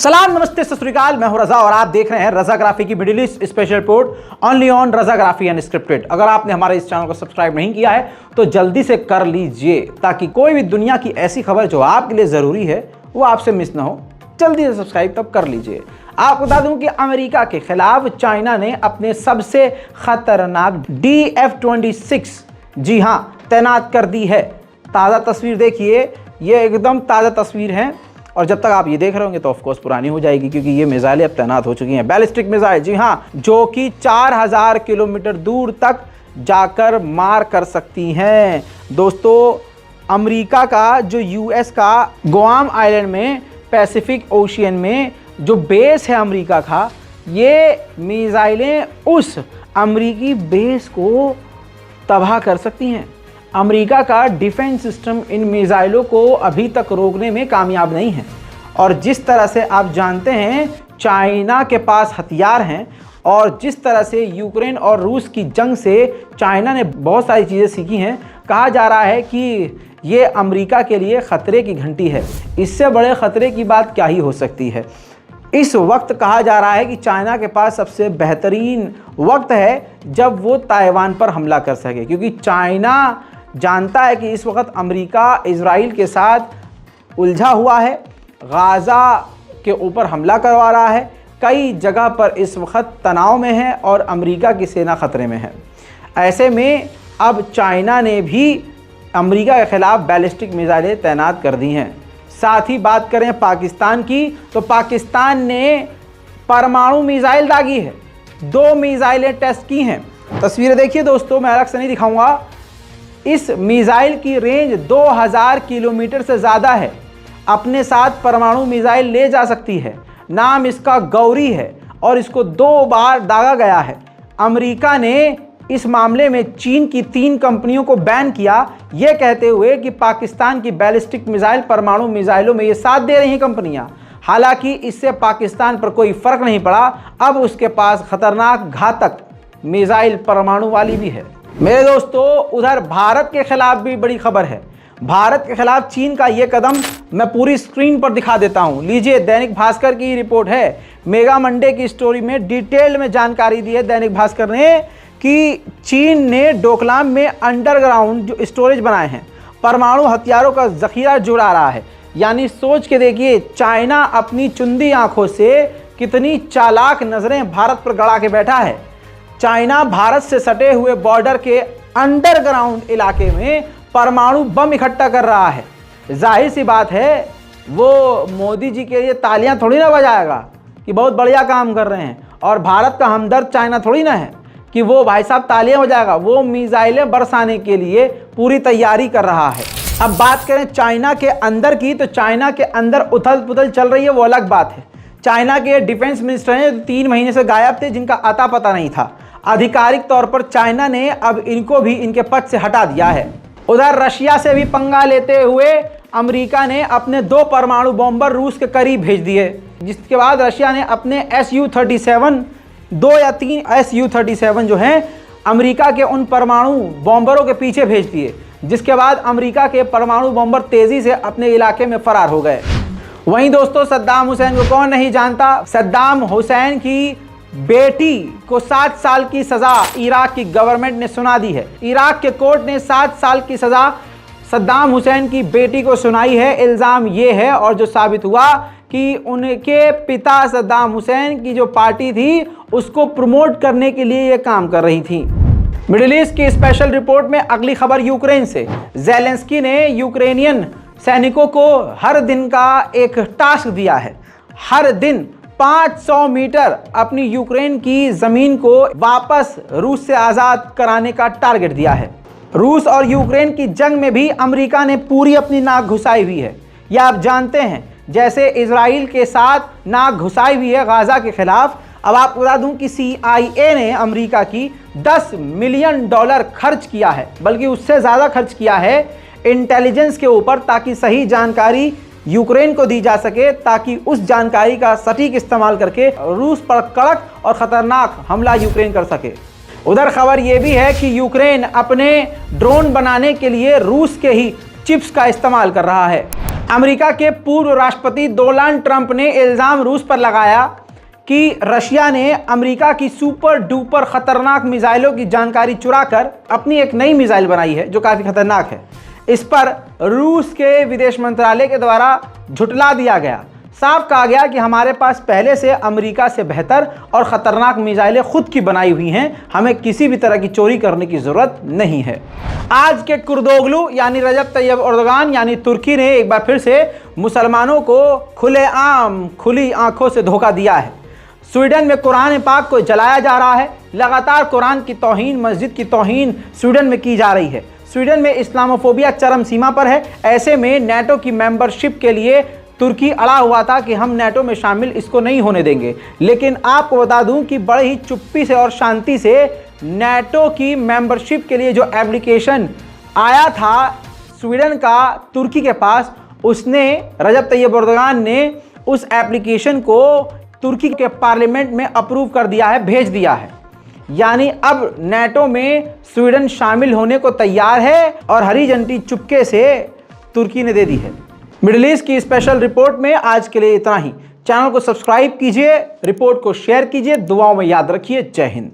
सलाम, नमस्ते, सत श्री अकाल। मैं हूं रजा और आप देख रहे हैं रजाग्राफी की middle east special report only on रजाग्राफी अनस्क्रिप्टेड। अगर आपने हमारे इस चैनल को सब्सक्राइब नहीं किया है तो जल्दी से कर लीजिए ताकि कोई भी दुनिया की ऐसी खबर जो आपके लिए ज़रूरी है वो आपसे मिस ना हो। जल्दी से सब्सक्राइब तब कर लीजिए। आपको बता दूं कि अमेरिका के खिलाफ चाइना ने अपने सबसे खतरनाक DF-26 जी हाँ तैनात कर दी है। ताज़ा तस्वीर देखिए, ये एकदम ताज़ा तस्वीर है और जब तक आप ये देख रहे होंगे तो ऑफकोर्स पुरानी हो जाएगी क्योंकि ये मिसाइलें अब तैनात हो चुकी हैं। बैलिस्टिक मिसाइल, जी हाँ, जो कि 4000 किलोमीटर दूर तक जाकर मार कर सकती हैं। दोस्तों, अमेरिका का जो US का गुआम आइलैंड में पैसिफिक ओशियन में जो बेस है अमेरिका का, ये मिसाइलें उस अमेरिकी बेस को तबाह कर सकती हैं। अमेरिका का डिफेंस सिस्टम इन मिसाइलों को अभी तक रोकने में कामयाब नहीं है और जिस तरह से आप जानते हैं चाइना के पास हथियार हैं और जिस तरह से यूक्रेन और रूस की जंग से चाइना ने बहुत सारी चीज़ें सीखी हैं, कहा जा रहा है कि ये अमेरिका के लिए ख़तरे की घंटी है। इससे बड़े ख़तरे की बात क्या ही हो सकती है। इस वक्त कहा जा रहा है कि चाइना के पास सबसे बेहतरीन वक्त है जब वो ताइवान पर हमला कर सके, क्योंकि चाइना जानता है कि इस वक्त अमेरिका इजराइल के साथ उलझा हुआ है, गाज़ा के ऊपर हमला करवा रहा है, कई जगह पर इस वक्त तनाव में है और अमेरिका की सेना ख़तरे में है। ऐसे में अब चाइना ने भी अमेरिका के ख़िलाफ़ बैलिस्टिक मिसाइलें तैनात कर दी हैं। साथ ही बात करें पाकिस्तान की तो पाकिस्तान ने परमाणु मिसाइल दागी है, 2 मिसाइलें टेस्ट की हैं। तस्वीरें देखिए दोस्तों, मैं अलग से नहीं दिखाऊंगा। इस मिसाइल की रेंज 2000 किलोमीटर से ज़्यादा है, अपने साथ परमाणु मिसाइल ले जा सकती है। नाम इसका गौरी है और इसको 2 बार दागा गया है। अमेरिका ने इस मामले में चीन की 3 कंपनियों को बैन किया, ये कहते हुए कि पाकिस्तान की बैलिस्टिक मिसाइल परमाणु मिसाइलों में ये साथ दे रही हैं कंपनियां। हालांकि इससे पाकिस्तान पर कोई फ़र्क नहीं पड़ा, अब उसके पास खतरनाक घातक मिसाइल परमाणु वाली भी है। मेरे दोस्तों, उधर भारत के खिलाफ भी बड़ी खबर है। भारत के खिलाफ चीन का ये कदम मैं पूरी स्क्रीन पर दिखा देता हूं। लीजिए, दैनिक भास्कर की रिपोर्ट है। मेगा मंडे की स्टोरी में डिटेल में जानकारी दी है दैनिक भास्कर ने कि चीन ने डोकलाम में अंडरग्राउंड जो स्टोरेज बनाए हैं, परमाणु हथियारों का जखीरा जुड़ा रहा है। यानी सोच के देखिए, चाइना अपनी चुंदी आंखों से कितनी चालाक नज़रें भारत पर गड़ा के बैठा है। चाइना भारत से सटे हुए बॉर्डर के अंडरग्राउंड इलाके में परमाणु बम इकट्ठा कर रहा है। जाहिर सी बात है, वो मोदी जी के लिए तालियां थोड़ी ना बजाएगा कि बहुत बढ़िया काम कर रहे हैं, और भारत का हमदर्द चाइना थोड़ी ना है कि वो भाई साहब तालियां बजाएगा। वो मिसाइलें बरसाने के लिए पूरी तैयारी कर रहा है। अब बात करें चाइना के अंदर की, तो चाइना के अंदर उथल पुथल चल रही है, वो अलग बात है। चाइना के डिफेंस मिनिस्टर हैं जो 3 महीने से गायब थे, जिनका अता पता नहीं था। आधिकारिक तौर पर चाइना ने अब इनको भी इनके पद से हटा दिया है। उधर रशिया से भी पंगा लेते हुए अमेरिका ने अपने 2 परमाणु बॉम्बर रूस के करीब भेज दिए, जिसके बाद रशिया ने अपने Su-37 2 या 3 Su-37 जो हैं अमेरिका के उन परमाणु बॉम्बरों के पीछे भेज दिए, जिसके बाद अमेरिका के परमाणु बॉम्बर तेजी से अपने इलाके में फरार हो गए। वहीं दोस्तों, सद्दाम हुसैन को कौन नहीं जानता। सद्दाम हुसैन की बेटी को 7 साल की सज़ा इराक की गवर्नमेंट ने सुना दी है। इराक के कोर्ट ने 7 साल की सज़ा सद्दाम हुसैन की बेटी को सुनाई है। इल्ज़ाम ये है और जो साबित हुआ कि उनके पिता सद्दाम हुसैन की जो पार्टी थी उसको प्रमोट करने के लिए ये काम कर रही थी। मिडिल ईस्ट की स्पेशल रिपोर्ट में अगली खबर यूक्रेन से। ज़ेलेंस्की ने यूक्रेनियन सैनिकों को हर दिन का एक टास्क दिया है। हर दिन 500 मीटर अपनी यूक्रेन की ज़मीन को वापस रूस से आज़ाद कराने का टारगेट दिया है। रूस और यूक्रेन की जंग में भी अमेरिका ने पूरी अपनी नाक घुसाई हुई है। यह आप जानते हैं, जैसे इजराइल के साथ नाक घुसाई हुई है गाज़ा के खिलाफ। अब आपको बता दूं कि CIA ने अमेरिका की $10 मिलियन खर्च किया है, बल्कि उससे ज़्यादा खर्च किया है इंटेलिजेंस के ऊपर, ताकि सही जानकारी यूक्रेन को दी जा सके, ताकि उस जानकारी का सटीक इस्तेमाल करके रूस पर कड़क और ख़तरनाक हमला यूक्रेन कर सके। उधर खबर यह भी है कि यूक्रेन अपने ड्रोन बनाने के लिए रूस के ही चिप्स का इस्तेमाल कर रहा है। अमेरिका के पूर्व राष्ट्रपति डोनाल्ड ट्रंप ने इल्जाम रूस पर लगाया कि रशिया ने अमेरिका की सुपर डुपर खतरनाक मिसाइलों की जानकारी चुराकर अपनी एक नई मिसाइल बनाई है जो काफी खतरनाक है। इस पर रूस के विदेश मंत्रालय के द्वारा झुठला दिया गया। साफ कहा गया कि हमारे पास पहले से अमेरिका से बेहतर और ख़तरनाक मिसाइलें खुद की बनाई हुई हैं, हमें किसी भी तरह की चोरी करने की ज़रूरत नहीं है। आज के कुर्दोगलू यानी रजब तैयब एर्दोगान यानी तुर्की ने एक बार फिर से मुसलमानों को खुलेआम खुली आंखों से धोखा दिया है। स्वीडन में कुरान पाक को जलाया जा रहा है। लगातार कुरान की तौहीन, मस्जिद की तौहीन स्वीडन में की जा रही है। स्वीडन में इस्लामोफोबिया चरम सीमा पर है। ऐसे में नेटो की मेंबरशिप के लिए तुर्की अड़ा हुआ था कि हम नेटो में शामिल इसको नहीं होने देंगे। लेकिन आपको बता दूं कि बड़े ही चुप्पी से और शांति से नेटो की मेंबरशिप के लिए जो एप्लीकेशन आया था स्वीडन का तुर्की के पास, उसने रजब तैयब एर्दोगान ने उस एप्लीकेशन को तुर्की के पार्लियामेंट में अप्रूव कर दिया है, भेज दिया है। यानी अब नेटो में स्वीडन शामिल होने को तैयार है और हरी झंडी चुपके से तुर्की ने दे दी है। मिडिल ईस्ट की स्पेशल रिपोर्ट में आज के लिए इतना ही। चैनल को सब्सक्राइब कीजिए, रिपोर्ट को शेयर कीजिए, दुआओं में याद रखिए। जय हिंद।